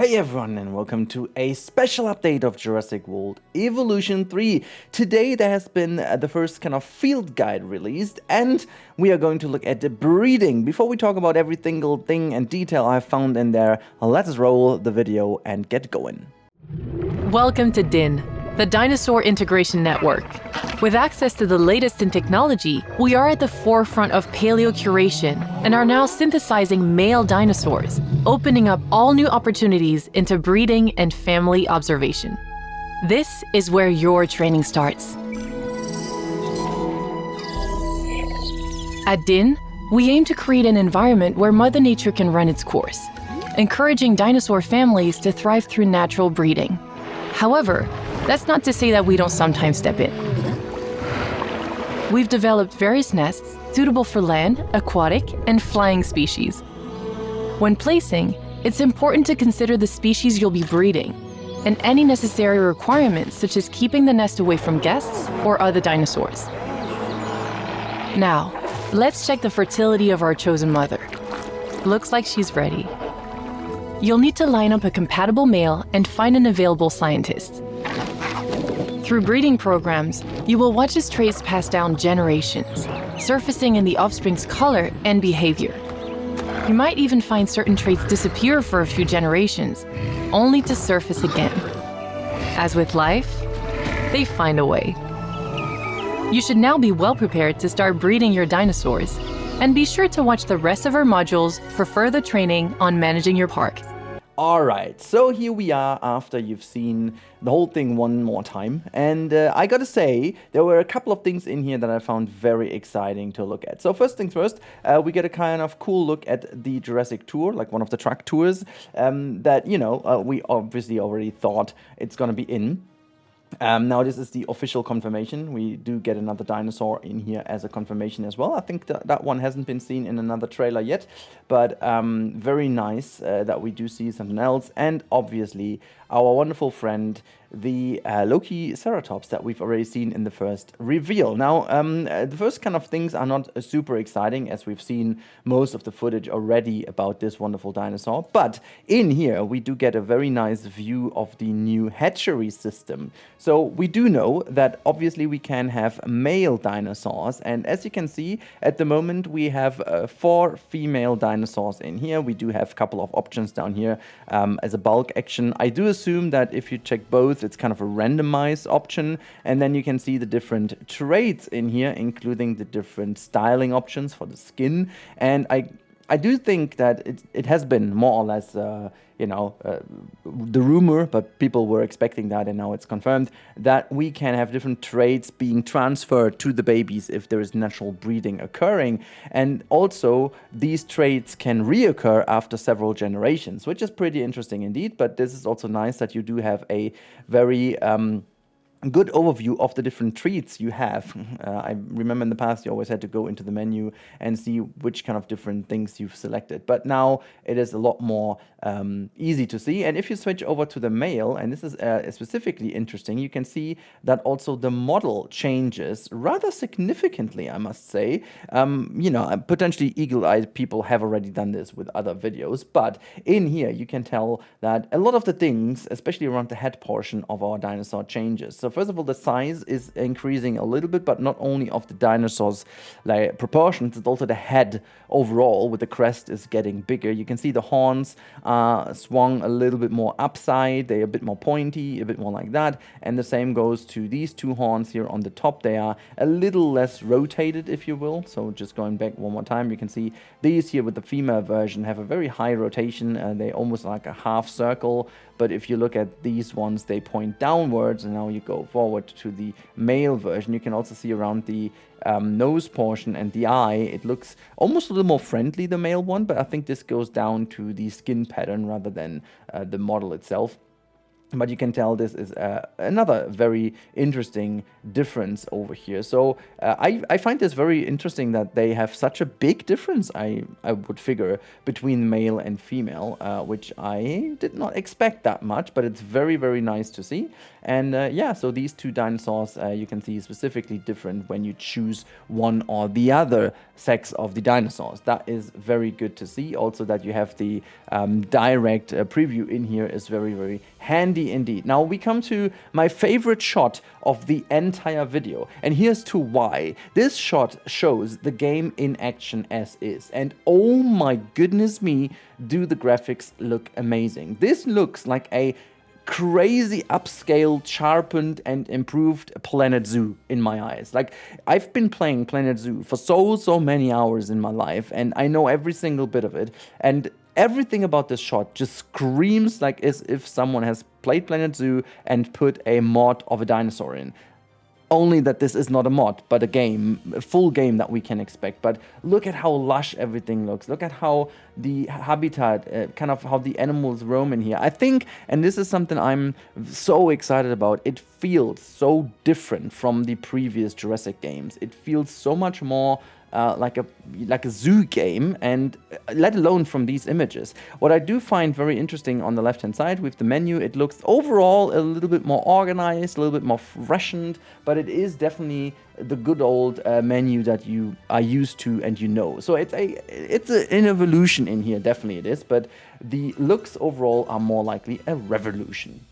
Hey everyone, and welcome to a special update of Jurassic World Evolution 3. Today there has been the first kind of field guide released, and we are going to look at the breeding. Before we talk about every single thing and detail I found in there, let's roll the video and get going. Welcome to DIN, the Dinosaur Integration Network. With access to the latest in technology, we are at the forefront of paleocuration and are now synthesizing male dinosaurs, opening up all new opportunities into breeding and family observation. This is where your training starts. At DIN, we aim to create an environment where Mother Nature can run its course, encouraging dinosaur families to thrive through natural breeding. However, that's not to say that we don't sometimes step in. We've developed various nests suitable for land, aquatic, and flying species. When placing, it's important to consider the species you'll be breeding and any necessary requirements such as keeping the nest away from guests or other dinosaurs. Now, let's check the fertility of our chosen mother. Looks like she's ready. You'll need to line up a compatible male and find an available scientist. Through breeding programs, you will watch his traits pass down generations, surfacing in the offspring's color and behavior. You might even find certain traits disappear for a few generations, only to surface again. As with life, they find a way. You should now be well prepared to start breeding your dinosaurs, and be sure to watch the rest of our modules for further training on managing your park. Alright, so here we are after you've seen the whole thing one more time, and I gotta say, there were a couple of things in here that I found very exciting to look at. So first things first, we get a kind of cool look at the Jurassic tour, like one of the truck tours, that, you know, we obviously already thought it's gonna be in. Now this is the official confirmation. We do get another dinosaur in here as a confirmation as well. I think that one hasn't been seen in another trailer yet, but very nice that we do see something else. And obviously our wonderful friend, the Loki Ceratops that we've already seen in the first reveal. Now, the first kind of things are not super exciting, as we've seen most of the footage already about this wonderful dinosaur. But in here, we do get a very nice view of the new hatchery system. So we do know that obviously we can have male dinosaurs. And as you can see, at the moment, we have 4 female dinosaurs in here. We do have a couple of options down here as a bulk action. I do assume that if you check both, it's kind of a randomized option, and then you can see the different traits in here, including the different styling options for the skin. And I do think that it has been more or less, you know, the rumor, but people were expecting that, and now it's confirmed that we can have different traits being transferred to the babies if there is natural breeding occurring. And also, these traits can reoccur after several generations, which is pretty interesting indeed. But this is also nice that you do have a very good overview of the different treats you have. I remember in the past you always had to go into the menu and see which kind of different things you've selected, but now it is a lot more easy to see. And if you switch over to the male, and this is specifically interesting, you can see that also the model changes rather significantly, I must say. You know, potentially eagle-eyed people have already done this with other videos, but in here you can tell that a lot of the things, especially around the head portion of our dinosaur, changes. So first of all, the size is increasing a little bit, but not only of the dinosaurs' like proportions, it's also the head overall, with the crest is getting bigger. You can see the horns are swung a little bit more upside, they're a bit more pointy, a bit more like that. And the same goes to these 2 horns here on the top. They are a little less rotated, if you will. So just going back one more time, you can see these here with the female version have a very high rotation. They almost like a half circle. But if you look at these ones, they point downwards, and now you go forward to the male version. You can also see around the nose portion and the eye, it looks almost a little more friendly, the male one, but I think this goes down to the skin pattern rather than the model itself. But you can tell this is another very interesting difference over here. So I find this very interesting that they have such a big difference, I would figure, between male and female, which I did not expect that much, but it's very, very nice to see. And yeah, so these two dinosaurs you can see specifically different when you choose one or the other sex of the dinosaurs. That is very good to see. Also that you have the direct preview in here is very, very handy indeed. Now we come to my favorite shot of the entire video, and here's to why. This shot shows the game in action as is, and oh my goodness me, do the graphics look amazing. This looks like a crazy upscaled, sharpened and improved Planet Zoo in my eyes. Like, I've been playing Planet Zoo for so many hours in my life, and I know every single bit of it, and everything about this shot just screams like as if someone has played Planet Zoo and put a mod of a dinosaur in. Only that this is not a mod, but a game, a full game that we can expect. But look at how lush everything looks. Look at how the habitat, kind of how the animals roam in here. I think, and this is something I'm so excited about, it feels so different from the previous Jurassic games. It feels so much more like a zoo game, and let alone from these images. What I do find very interesting on the left hand side with the menu, it looks overall a little bit more organized, a little bit more freshened, but it is definitely the good old menu that you are used to and you know. So it's an evolution in here, definitely it is, but the looks overall are more likely a revolution.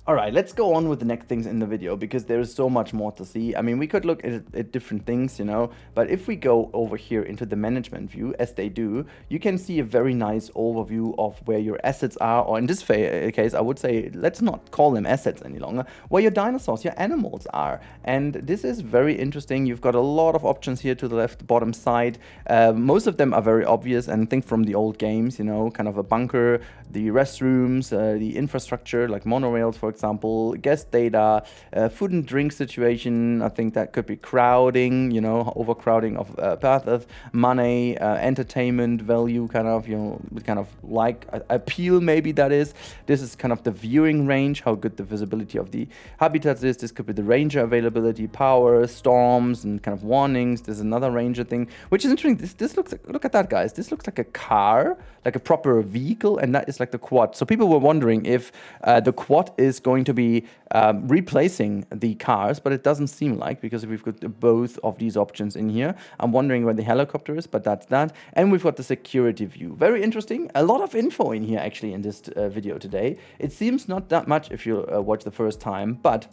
Alright, let's go on with the next things in the video, because there is so much more to see. I mean, we could look at different things, you know, but if we go over here into the management view, as they do, you can see a very nice overview of where your assets are, or in this case, I would say, let's not call them assets any longer, where your dinosaurs, your animals are. And this is very interesting. You've got a lot of options here to the left bottom side. Most of them are very obvious, and think from the old games, you know, kind of a bunker, the restrooms, the infrastructure, like monorails, for example, guest data, food and drink situation. I think that could be crowding, you know, overcrowding of paths, money, entertainment value, kind of, you know, kind of like appeal, maybe that is. This is kind of the viewing range, how good the visibility of the habitats is. This could be the ranger availability, power, storms, and kind of warnings. There's another ranger thing, which is interesting. This looks like, look at that, guys. This looks like a car, like a proper vehicle, and that is like the quad. So people were wondering if the quad is going to be replacing the cars, but it doesn't seem like, because we've got both of these options in here. I'm wondering where the helicopter is, but that's that. And we've got the security view. Very interesting. A lot of info in here actually in this video today. It seems not that much if you watch the first time, but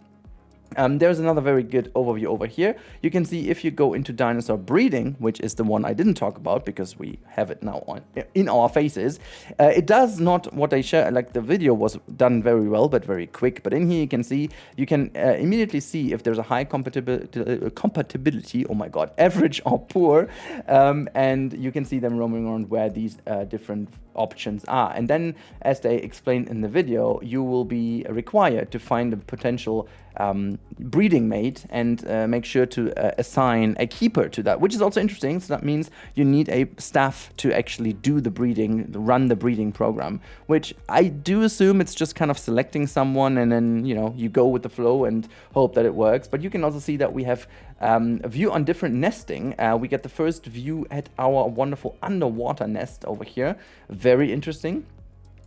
there's another very good overview over here. You can see if you go into dinosaur breeding, which is the one I didn't talk about because we have it now on in our faces. It does not what I share, like the video was done very well, but very quick. But in here you can see, you can immediately see if there's a high compatibility, oh my god, average or poor, and you can see them roaming around where these different options are. And then, as they explained in the video, you will be required to find a potential breeding mate and make sure to assign a keeper to that, which is also interesting. So that means you need a staff to actually do the breeding, run the breeding program, which I do assume it's just kind of selecting someone and then, you know, you go with the flow and hope that it works. But you can also see that we have a view on different nesting. We get the first view at our wonderful underwater nest over here. Very interesting.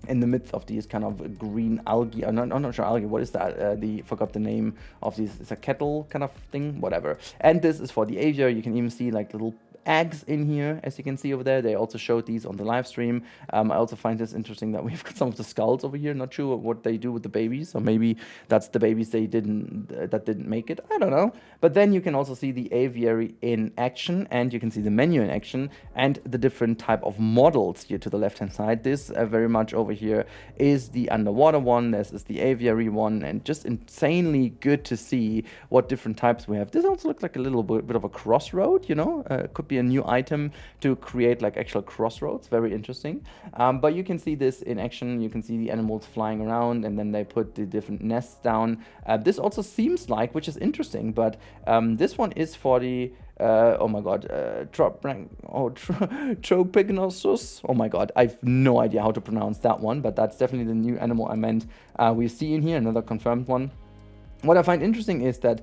In the midst of these kind of green algae, I'm not sure algae, what is that? Forgot the name of these, it's a kettle kind of thing, whatever. And this is for the aviary. You can even see like little eggs in here, as you can see over there. They also showed these on the live stream. I also find this interesting that we've got some of the skulls over here. Not sure what they do with the babies, or maybe that's the babies that didn't make it. I don't know. But then you can also see the aviary in action, and you can see the menu in action, and the different type of models here to the left hand side. This very much over here is the underwater one. This is the aviary one, and just insanely good to see what different types we have. This also looks like a little bit of a crossroad, you know. Could be a new item to create like actual crossroads. Very interesting. But you can see this in action. You can see the animals flying around, and then they put the different nests down. This also seems like, which is interesting, but this one is for the oh my god, Tropignosus. Oh my god, I have no idea how to pronounce that one, but that's definitely the new animal I meant. We see in here another confirmed one. What I find interesting is that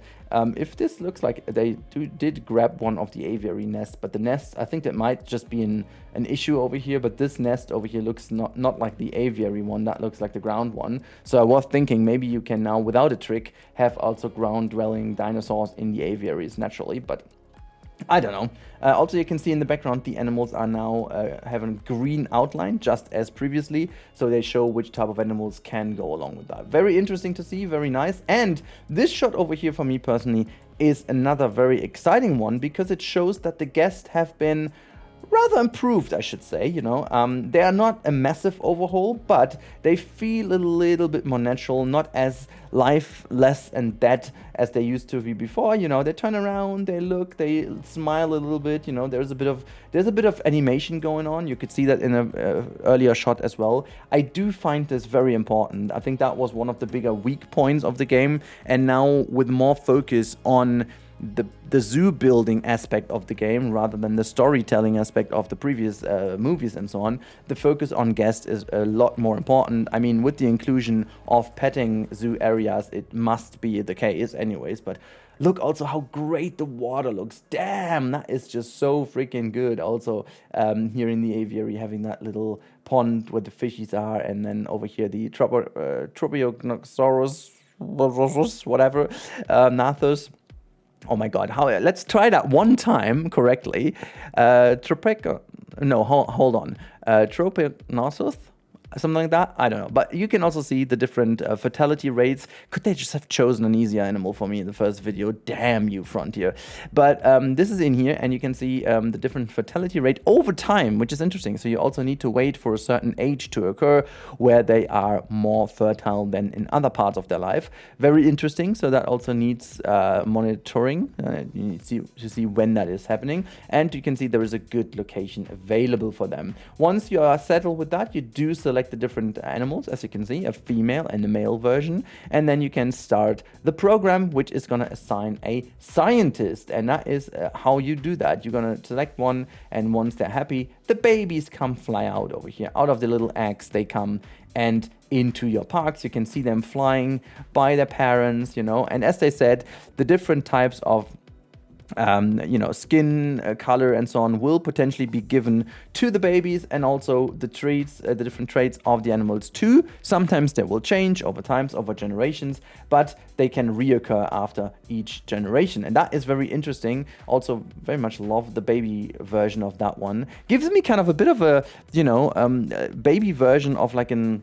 if this looks like they did grab one of the aviary nests, but the nest, I think that might just be an issue over here, but this nest over here looks not like the aviary one, that looks like the ground one. So I was thinking maybe you can now, without a trick, have also ground-dwelling dinosaurs in the aviaries naturally, but I don't know. Also, you can see in the background the animals are now having a green outline, just as previously, so they show which type of animals can go along with that. Very interesting to see, very nice. And this shot over here for me personally is another very exciting one, because it shows that the guests have been rather improved, I should say. You know, they are not a massive overhaul, but they feel a little bit more natural, not as lifeless and dead as they used to be before. You know, they turn around, they look, they smile a little bit. You know, there's a bit of animation going on. You could see that in a earlier shot as well. I do find this very important. I think that was one of the bigger weak points of the game, and now with more focus on the zoo building aspect of the game rather than the storytelling aspect of the previous movies and so on, the focus on guests is a lot more important. I mean, with the inclusion of petting zoo areas, it must be the case anyways, but look also how great the water looks. Damn, that is just so freaking good. Also, here in the aviary, having that little pond where the fishies are, and then over here the Tropionosaurus, whatever, Nathos. Oh my god, let's try that one time correctly. Hold on. Tropinosus? Something like that? I don't know. But you can also see the different fertility rates. Could they just have chosen an easier animal for me in the first video? Damn you, Frontier. But this is in here, and you can see the different fertility rate over time, which is interesting. So you also need to wait for a certain age to occur where they are more fertile than in other parts of their life. Very interesting. So that also needs monitoring. You need to see when that is happening. And you can see there is a good location available for them. Once you are settled with that, you do select the different animals, as you can see, a female and a male version, and then you can start the program, which is going to assign a scientist. And that is how you do that. You're going to select one, and once they're happy, the babies fly out over here. Out of the little eggs, they come and into your parks. You can see them flying by their parents, you know, and as they said, the different types of skin color and so on will potentially be given to the babies, and also the traits, the different traits of the animals too. Sometimes they will change over times, over generations, but they can reoccur after each generation, and that is very interesting. Also, very much love the baby version of that one. Gives me kind of a bit of a baby version of like an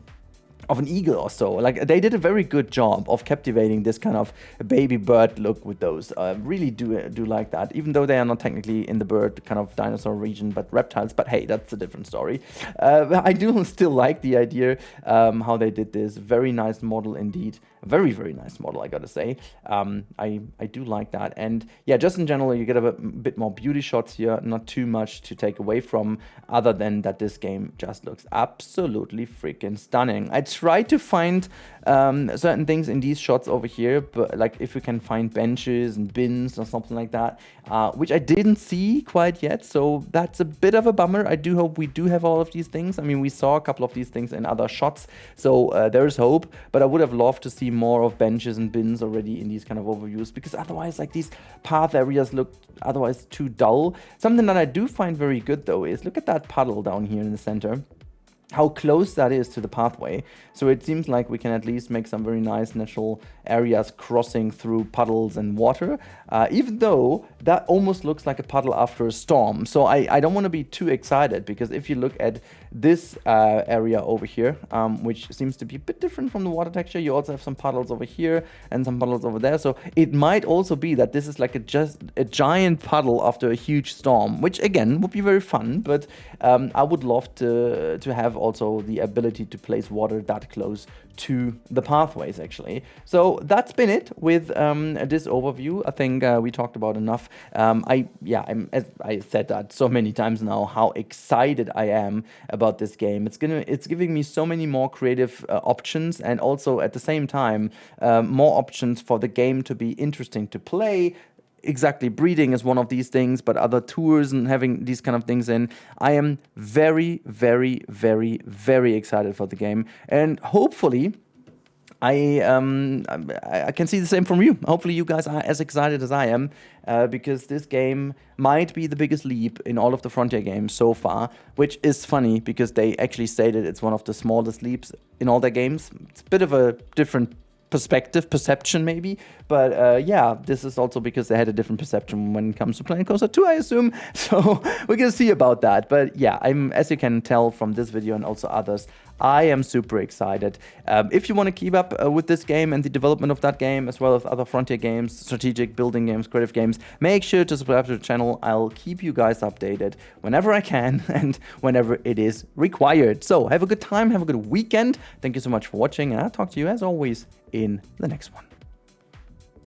eagle or so. Like, they did a very good job of captivating this kind of baby bird look with those. Really do like that, even though they are not technically in the bird kind of dinosaur region, but reptiles. But hey, that's a different story. I do still like the idea how they did this. Very nice model indeed. Very, very nice model, I gotta say. I do like that. And yeah, just in general, you get a bit more beauty shots here. Not too much to take away from, other than that this game just looks absolutely freaking stunning. I try to find certain things in these shots over here, but like if we can find benches and bins or something like that, which I didn't see quite yet. So that's a bit of a bummer. I do hope we do have all of these things. I mean, we saw a couple of these things in other shots, so there is hope, but I would have loved to see more of benches and bins already in these kind of overviews, because otherwise, like, these path areas look otherwise too dull. Something that I do find very good though is, look at that puddle down here in the center, how close that is to the pathway. So it seems like we can at least make some very nice natural areas crossing through puddles and water, even though that almost looks like a puddle after a storm. So I don't want to be too excited, because if you look at this area over here, which seems to be a bit different from the water texture, you also have some puddles over here and some puddles over there. So it might also be that this is like just a giant puddle after a huge storm, which again would be very fun, but I would love to have also the ability to place water that close to the pathways, actually. So that's been it with this overview. I think we talked about enough. As I said that so many times now, how excited I am about this game. It's giving me so many more creative options, and also at the same time more options for the game to be interesting to play. exactly breeding is one of these things, but other tours and having these kind of things in. I am very, very, very, very excited for the game, and hopefully I can see the same from you. Hopefully you guys are as excited as I am, because this game might be the biggest leap in all of the Frontier games so far, which is funny because they actually stated it's one of the smallest leaps in all their games. It's a bit of a different perception maybe, but yeah, this is also because they had a different perception when it comes to Planet Coaster 2, I assume. So we're gonna see about that. But yeah, as you can tell from this video and also others, I am super excited. If you want to keep up with this game and the development of that game, as well as other Frontier games, strategic building games, creative games, make sure to subscribe to the channel. I'll keep you guys updated whenever I can and whenever it is required. So have a good time, have a good weekend. Thank you so much for watching, and I'll talk to you as always in the next one.